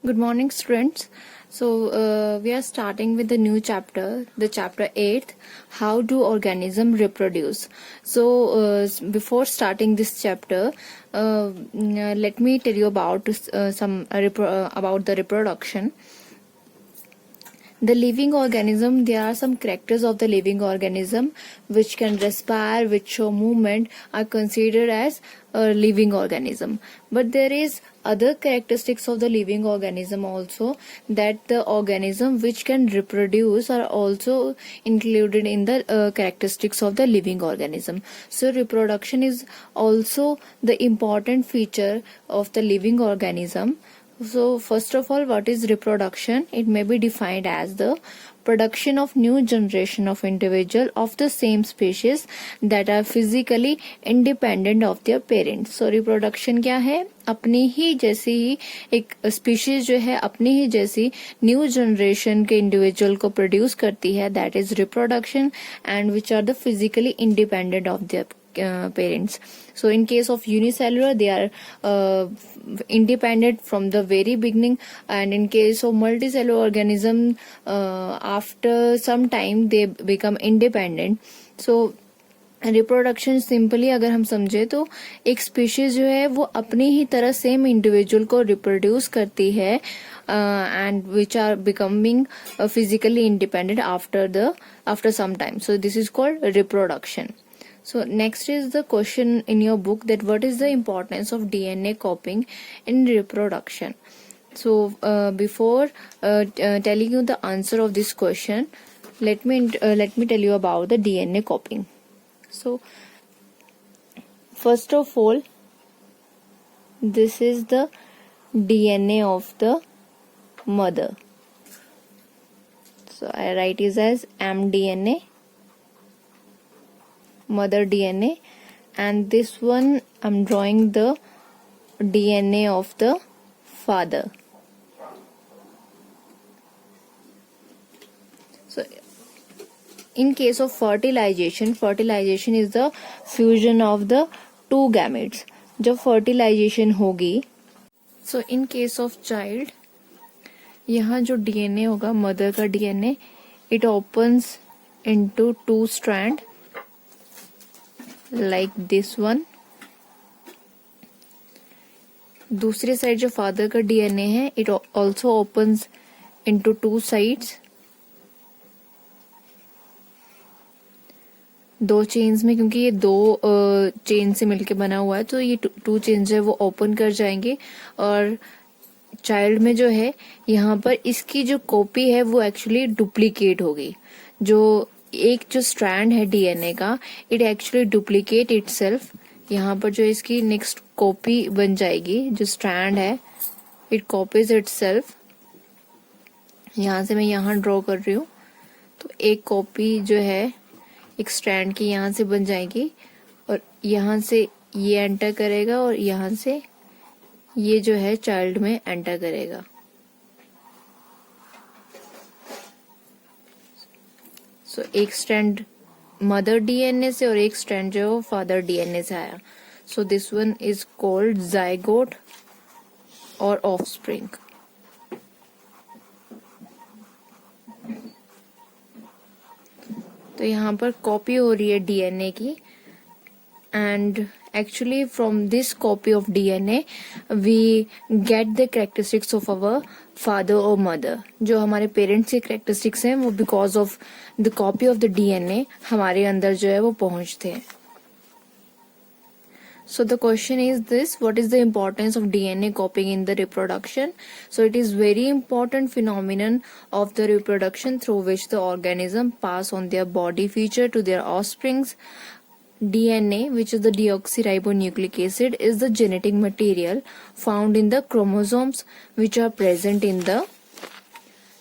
Good morning, students. So we are starting with the new chapter, the chapter 8, how do organisms reproduce. So before starting this chapter, let me tell you about about the reproduction. The living organism, there are some characters of the living organism which can respire, which show movement, are considered as a living organism. But there is other characteristics of the living organism also, that the organism which can reproduce are also included in the characteristics of the living organism. So reproduction is also the important feature of the living organism. So first of all, what is reproduction? It may be defined as the production of new generation of individual of the same species that are physically independent of their parents. So reproduction क्या है? अपनी ही जैसी ही एक species जो है अपनी ही जैसी न्यू जनरेशन के इंडिविजुअल को प्रोड्यूस करती है, that is reproduction, and which are the physically independent of their parents. So in case of unicellular, they are independent from the very beginning, and in case of multicellular organism, after some time they become independent. So reproduction simply अगर हम समझे तो एक species जो है वो अपनी ही तरह सेम इंडिविजुअल को रिप्रोड्यूस करती है and which are becoming physically independent after some time. So this is called reproduction. So next is the question in your book, that what is the importance of DNA copying in reproduction. So before telling you the answer of this question, let me tell you about the DNA copying. So first of all, this is the DNA of the mother. So I write it as mDNA, mother DNA, and this one I'm drawing the DNA of the father. So in case of fertilization is the fusion of the two gametes. जब fertilization होगी, so in case of child, यहाँ जो DNA होगा mother का DNA, it opens into two strand like this one. दूसरी side जो father का DNA है, it also opens into two sides, दो चेन्स में, क्योंकि ये दो चेन से मिलके बना हुआ है तो ये टू चेन जो है वो ओपन कर जाएंगे. और चाइल्ड में जो है यहाँ पर इसकी जो कॉपी है वो एक्चुअली डुप्लीकेट होगी. जो स्ट्रैंड है डीएनए का, इट एक्चुअली डुप्लीकेट इटसेल्फ. यहाँ पर जो इसकी नेक्स्ट कॉपी बन जाएगी, जो स्ट्रैंड है इट कॉपीज इटसेल्फ. यहाँ से मैं यहाँ ड्रॉ कर रही हूँ, तो एक कॉपी जो है एक स्ट्रैंड की यहाँ से बन जाएगी, और यहाँ से ये एंटर करेगा और यहाँ से ये जो है चाइल्ड में एंटर करेगा. सो एक स्ट्रैंड मदर डीएनए से और एक स्ट्रैंड जो है फादर डीएनए से आया. So this one is called zygote और ऑफस्प्रिंग. तो यहाँ पर कॉपी हो रही है डीएनए की, and actually from this copy of DNA we get the characteristics of our father or mother. जो हमारे पेरेंट्स के characteristics हैं वो because of the copy of the DNA हमारे अंदर जो है वो पहुंचते हैं. So the question is this: what is the importance of DNA copying in the reproduction? So it is very important phenomenon of the reproduction through which the organism pass on their body feature to their offsprings. DNA, which is the deoxyribonucleic acid, is the genetic material found in the chromosomes which are present in the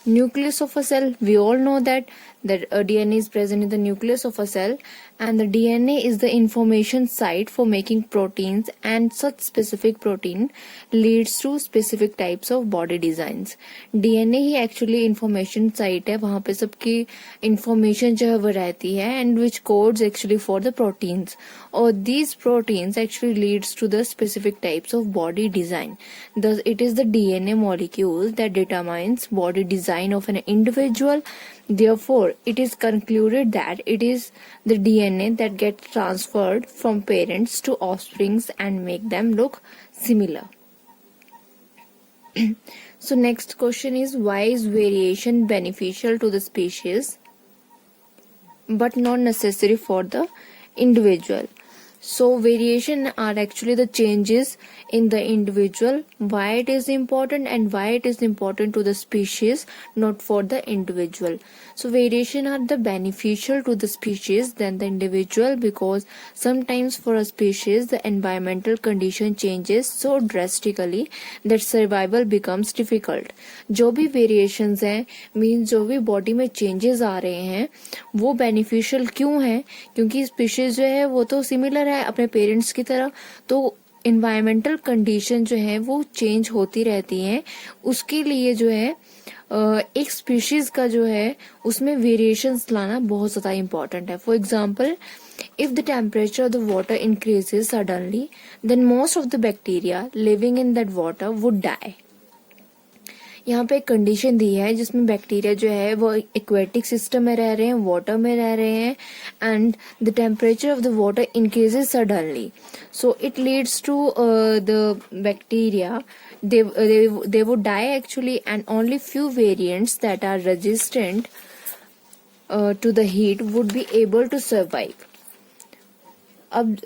nucleus of a cell. We all know that that DNA is present in the nucleus of a cell, and the DNA is the information site for making proteins, and such specific protein leads to specific types of body designs. DNA he actually information site है, वहाँ पे सबकी information जो है वो रहती है, and which codes actually for the proteins, or these proteins actually leads to the specific types of body design. Thus it is the DNA molecule that determines body design of an individual. Therefore, it is concluded that it is the DNA that gets transferred from parents to offsprings and make them look similar. So next question is, why is variation beneficial to the species but not necessary for the individual? So variation are actually the changes in the individual, why it is important and why it is important to the species, not for the individual. So variation are the beneficial to the species than the individual, because sometimes for a species the environmental condition changes so drastically that survival becomes difficult. जो भी variations हैं, means जो भी body में changes आ रहे हैं, वो beneficial क्यों हैं? क्योंकि species जो है वो तो similar है अपने पेरेंट्स की तरह, तो इन्वायरमेंटल कंडीशन जो है वो चेंज होती रहती हैं. उसके लिए जो है एक स्पीशीज का जो है उसमें वेरिएशंस लाना बहुत ज्यादा इम्पोर्टेंट है. For example, if the temperature of the water increases suddenly, then most of the bacteria living in that water would die. यहाँ पे एक कंडीशन दी है जिसमें बैक्टीरिया जो है वो एक्वेटिक सिस्टम में रह रहे हैं, वाटर में रह रहे हैं, and the temperature of the water increases suddenly, so it leads to the bacteria, they would die actually, and only few variants that are resistant to the heat would be able to survive. अब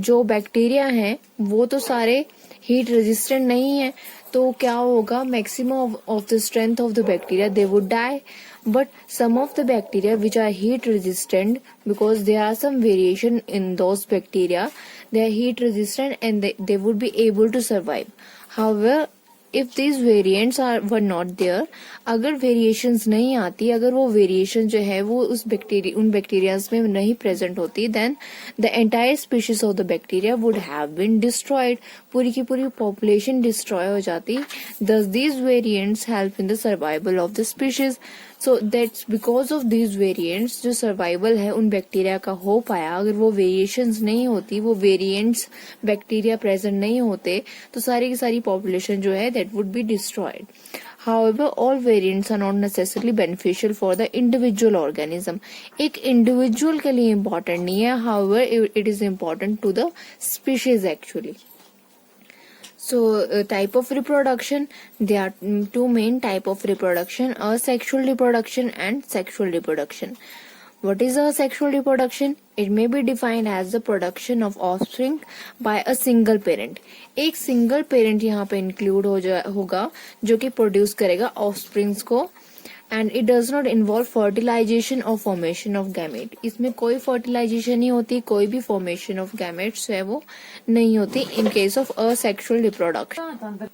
जो bacteria हैं वो तो सारे heat resistant नहीं है, तो क्या होगा, maximum of the strength of the bacteria they would die, but some of the bacteria which are heat resistant, because there are some variation in those bacteria, they are heat resistant and they would be able to survive. However, if these variants were not there, अगर variations नहीं आती, अगर वो variation जो है वो उन bacterias में नहीं present होती, then the entire species of the bacteria would have been destroyed. पूरी की पूरी population destroy हो जाती. Thus these variants help in the survival of the species. So that's because of these variants जो survival है उन bacteria का हो पाया. अगर वो variations नहीं होती, वो variants बैक्टीरिया present नहीं होते, तो सारी की सारी population जो है that would be destroyed. However, all variants are not necessarily beneficial for the individual organism. एक individual के लिए important नहीं है, however it is important to the species actually. So type of reproduction, there are two main type of reproduction, asexual reproduction and sexual reproduction. What is asexual reproduction? It may be defined as the production of offspring by a single parent. एक single parent यहाँ पे include होगा जो कि produce करेगा offsprings को, and it does not involve fertilization or formation of gamete. इसमें कोई fertilization नहीं होती, कोई भी formation of gametes है वो नहीं होती in case of asexual reproduction.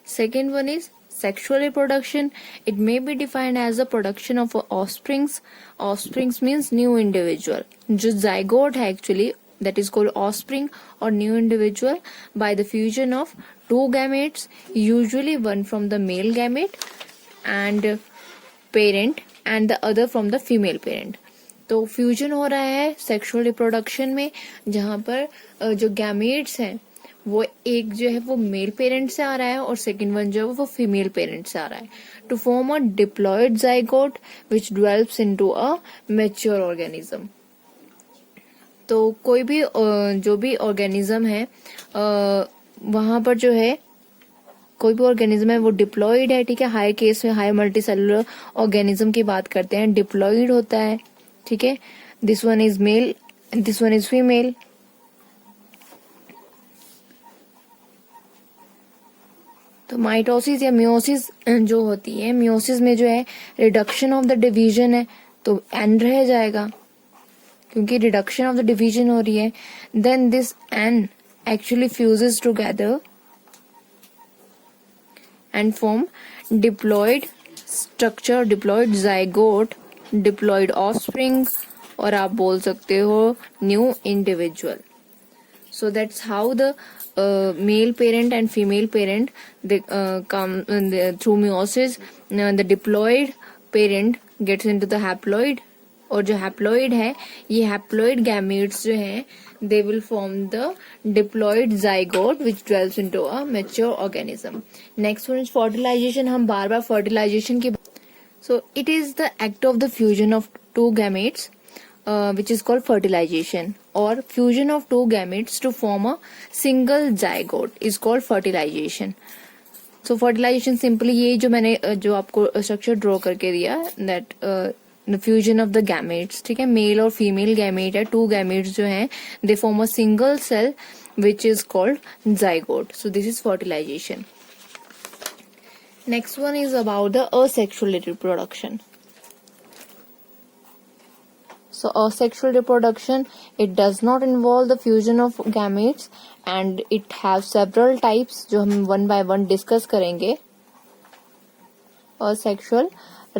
Second one is sexual reproduction. It may be defined as the production of offsprings. Offsprings means new individual. जो zygote है actually, that is called offspring or new individual, by the fusion of two gametes, usually one from the male gamete and parent and the other from the female parent. तो fusion हो रहा है sexual reproduction में, जहाँ पर जो gametes हैं वो एक जो है वो मेल पेरेंट से आ रहा है और सेकंड वन जो है वो फीमेल पेरेंट से आ रहा है, to form a diploid zygote which develops into a mature organism. तो कोई भी जो भी ऑर्गेनिज्म है वहां पर जो है कोई भी ऑर्गेनिज्म है वो डिप्लॉयड है, ठीक है. हायर केस में हायर मल्टी सेलुलर ऑर्गेनिज्म की बात करते हैं, डिप्लॉयड होता है, ठीक है. This one is male, this one is female. तो माइटोसिस या मियोसिस जो होती है, मियोसिस में जो है रिडक्शन ऑफ द डिवीजन है, तो एन रह जाएगा क्योंकि रिडक्शन ऑफ द डिवीजन हो रही है. Then this an actually fuses together and form diploid structure, diploid zygote diploid offspring, और आप बोल सकते हो new individual. So that's how the male parent and female parent, they come through meiosis. The diploid parent gets into the haploid, और जो haploid है, ये haploid gametes जो हैं, they will form the diploid zygote which develops into a mature organism. Next one is fertilization. हम बार बार fertilization की. So it is the act of the fusion of two gametes, which is called fertilization, or fusion of two gametes to form a single zygote is called fertilization. So fertilization simply ये जो मैंने जो आपको structure draw करके दिया, that the fusion of the gametes, ठीक है, mail और फीमेल गैमेट है, टू गैमेट्स जो हैं, they form a single cell which is called zygote. So this is fertilization. Next one is about the asexual reproduction. So asexual reproduction, it does not involve the fusion of gametes and it have several types जो हम one by one discuss करेंगे. Asexual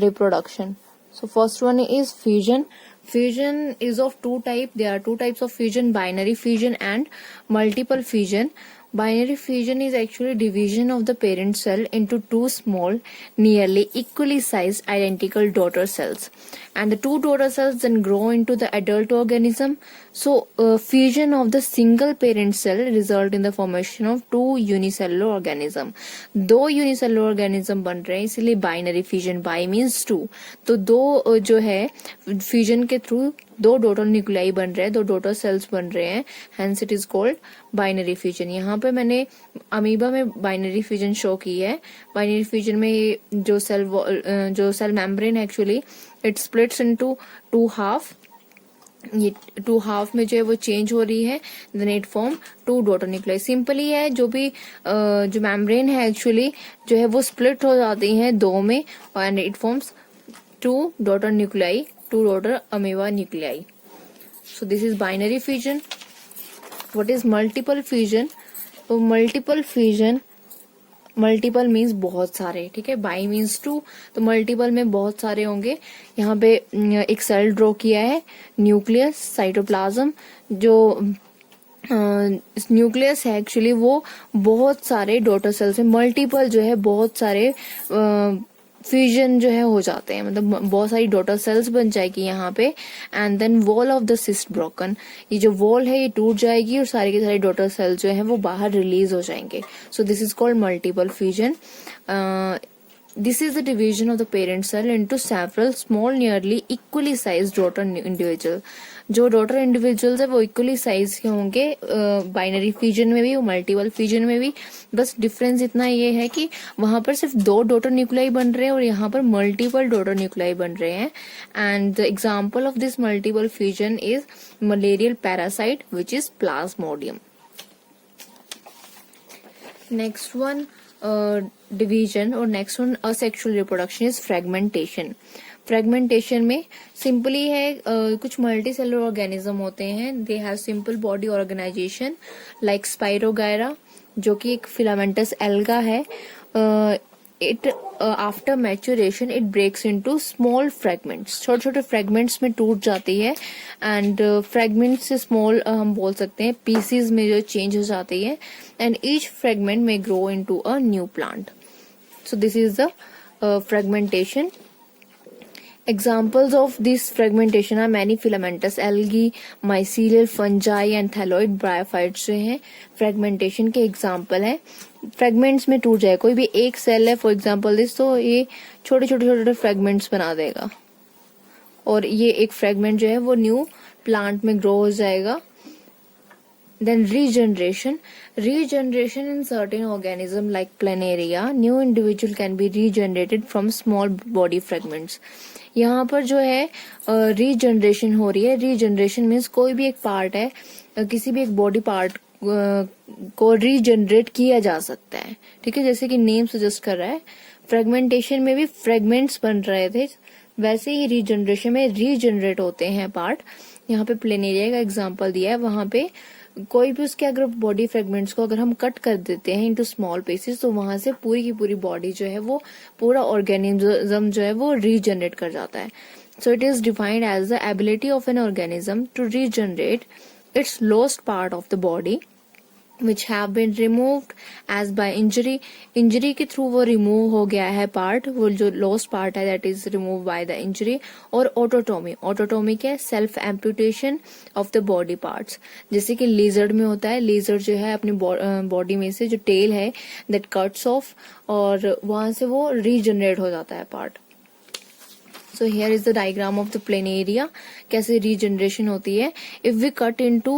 reproduction. So first one is fusion. Fusion is of two types. There are two types of fusion: binary fusion and multiple fusion. Binary fusion is actually division of the parent cell into two small, nearly equally sized identical daughter cells, and the two daughter cells then grow into the adult organism. So fusion of the single parent cell result in the formation of two unicellular organism. दो unicellular organism बन रहे हैं, इसलिए binary fusion. Bi means two. तो दो जो है fusion के थ्रू दो डोटर न्यूक्लियाई बन रहे हैं, दो डोटर सेल्स बन रहे हैं, hence it is called binary fusion. यहाँ पे मैंने अमीबा में बाइनरी फ्यूजन शो की है. बाइनरी फ्यूजन में जो cell membrane actually it splits into two half. ये टू हाफ में जो है वो चेंज हो रही है, then it form two daughter nuclei. Simply है, जो भी जो मेम्ब्रेन है एक्चुअली जो है वो स्प्लिट हो जाती है दो में, and it forms two daughter nuclei, two daughter amoeba nuclei. So this is binary fusion. What is multiple fusion? तो multiple fusion, multiple means बहुत सारे, ठीक है. Bi means two, तो multiple में बहुत सारे होंगे. यहाँ पे एक सेल ड्रॉ किया है, न्यूक्लियस, साइटोप्लाज्म. जो न्यूक्लियस है एक्चुअली वो बहुत सारे डॉटर सेल्स में मल्टीपल जो है बहुत सारे फ्यूजन जो है हो जाते हैं, मतलब बहुत सारी डॉटर सेल्स बन जाएगी यहाँ पे. And then wall of the cyst broken, ये जो वॉल है ये टूट जाएगी और सारे के सारे डॉटर सेल्स जो है वो बाहर रिलीज हो जाएंगे. सो this is called multiple fusion. This is the division of the parent cell into several small nearly equally sized daughter individual. जो डॉटर इंडिविजुअल्स है वो इक्वली साइज के होंगे बाइनरी फ्यूजन में भी और मल्टीपल फ्यूजन में भी. बस डिफरेंस इतना ये है कि वहां पर सिर्फ दो डॉटर न्यूक्लियाई बन रहे हैं और यहाँ पर मल्टीपल डॉटर न्यूक्लियाई बन रहे हैं. And the example of this multiple fusion is malarial parasite which is plasmodium. Next one division और next one asexual reproduction is fragmentation. Fragmentation में सिंपली है कुछ मल्टी सेलुलर ऑर्गेनिज्म होते हैं, they have simple body organisation like spirogyra जो कि एक filamentous alga है. It after maturation it breaks into small fragments, छोटे छोटे फ्रेगमेंट्स में टूट जाती है. एंड फ्रेगमेंट्स से स्मॉल हम बोल सकते हैं पीसीज में जो चेंज हो जाती है. एंड ईच फ्रेगमेंट में grow into a new plant. So this is the fragmentation. Examples of this fragmentation are many filamentous algae, mycelial fungi and thalloid bryophytes जो हैं fragmentation के example हैं. फ्रेगमेंट्स में टूट जाए, कोई भी एक सेल है फॉर एग्जाम्पल दिस, तो ये छोटे छोटे छोटे फ्रेगमेंट्स बना देगा और ये एक फ्रेगमेंट जो है वो न्यू प्लांट में ग्रो हो जाएगा. Then regeneration in certain organism like planaria, new individual can be regenerated from small body fragments. यहाँ पर जो है रीजनरेशन हो रही है. रीजनरेशन मीन्स कोई भी एक पार्ट है, किसी भी एक बॉडी पार्ट को रीजनरेट किया जा सकता है, ठीक है, जैसे कि नेम सजेस्ट कर रहा है. फ्रेगमेंटेशन में भी फ्रेगमेंट्स बन रहे थे, वैसे ही रीजनरेशन में रीजनरेट होते हैं पार्ट. यहाँ पे प्लेनेरिया का एग्जांपल दिया है, वहां पे कोई भी उसके अगर बॉडी फ्रेगमेंट्स को अगर हम कट कर देते हैं इनटू स्मॉल पीसेस तो वहां से पूरी की पूरी बॉडी जो है वो पूरा ऑर्गेनिज्म जो है वो रीजनरेट कर जाता है. So it is defined as the ability of an organism to regenerate its lost part of the body which have been removed as by injury के थ्रू वो रिमूव हो गया है पार्ट, वो जो लॉस्ट पार्ट है that is remove by the injury. और ऑटोटोमी क्या है, self amputation of the body parts. जैसे कि लीजर्ड में होता है, लीजर्ड जो है अपनी बॉडी में से जो टेल है दैट कट्स ऑफ और वहां से वो रीजनरेट हो जाता है part. So here is the diagram of the planaria, कैसे रीजनरेशन होती है. If we cut into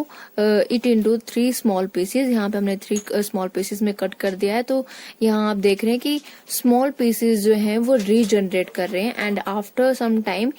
it into 3 small pieces, यहाँ पे हमने 3 small pieces में कट कर दिया है. तो यहाँ आप देख रहे हैं कि small pieces जो हैं वो रीजनरेट कर रहे हैं and after some time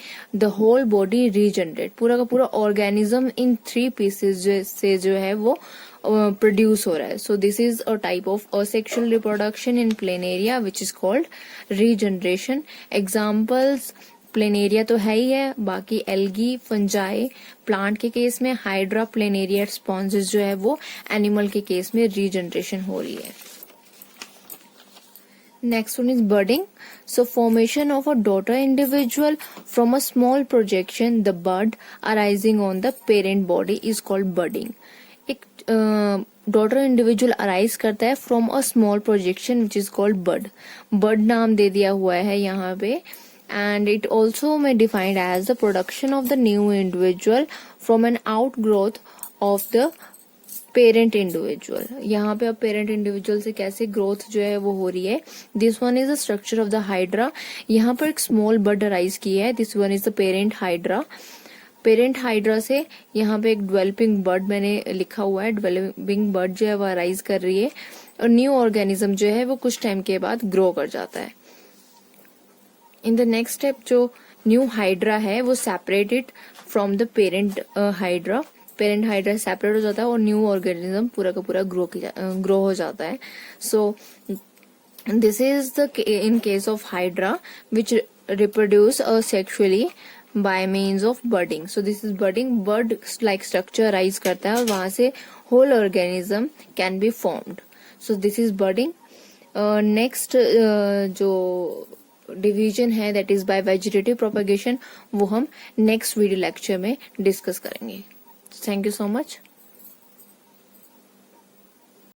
the whole body regenerate. पूरा का पूरा organism in 3 pieces से जो है वो प्रोड्यूस हो रहा है. सो this is a type of asexual reproduction in planaria which is called regeneration. Examples planaria तो है ही है, बाकी एल्गी, फंजाई प्लांट के केस में, हाइड्रा, प्लेनेरिया स्पॉन्जेस जो है वो एनिमल के केस में रीजनरेशन हो रही है. Next one is budding. So formation of a daughter individual from a small projection, the bud arising on the parent body is called budding. एक डॉटर इंडिविजुअल अराइज करता है from a small projection which is called bud. Bud नाम दे दिया हुआ है यहाँ पे. एंड इट ऑल्सो में defined as the production of the new individual from an outgrowth of the parent individual. यहाँ पे अब पेरेंट इंडिविजुअल से कैसे ग्रोथ जो है वो हो रही है. This one is the structure of the hydra. यहाँ पर एक स्मॉल बड अराइज की है. This one is the parent hydra. Parent hydra से यहाँ पे एक डेवलपिंग बर्ड मैंने लिखा हुआ है. डेवलपिंग बर्ड जो है वो अराइज कर रही है और न्यू ऑर्गेनिज्म जो है वो कुछ टाइम के बाद ग्रो कर जाता है. इन द नेक्स्ट स्टेप जो न्यू हाइड्रा है वो separated from the parent hydra. Parent hydra separate हो जाता है और न्यू ऑर्गेनिज्म पूरा का पूरा ग्रो हो जाता है. सो this is the in case of hydra which reproduce sexually by means of budding. So this is budding. Bud like structure rise करता है और वहां से whole organism can be formed. So this is budding. Next जो division है that is by vegetative propagation वो हम next video lecture में discuss करेंगे. Thank you so much.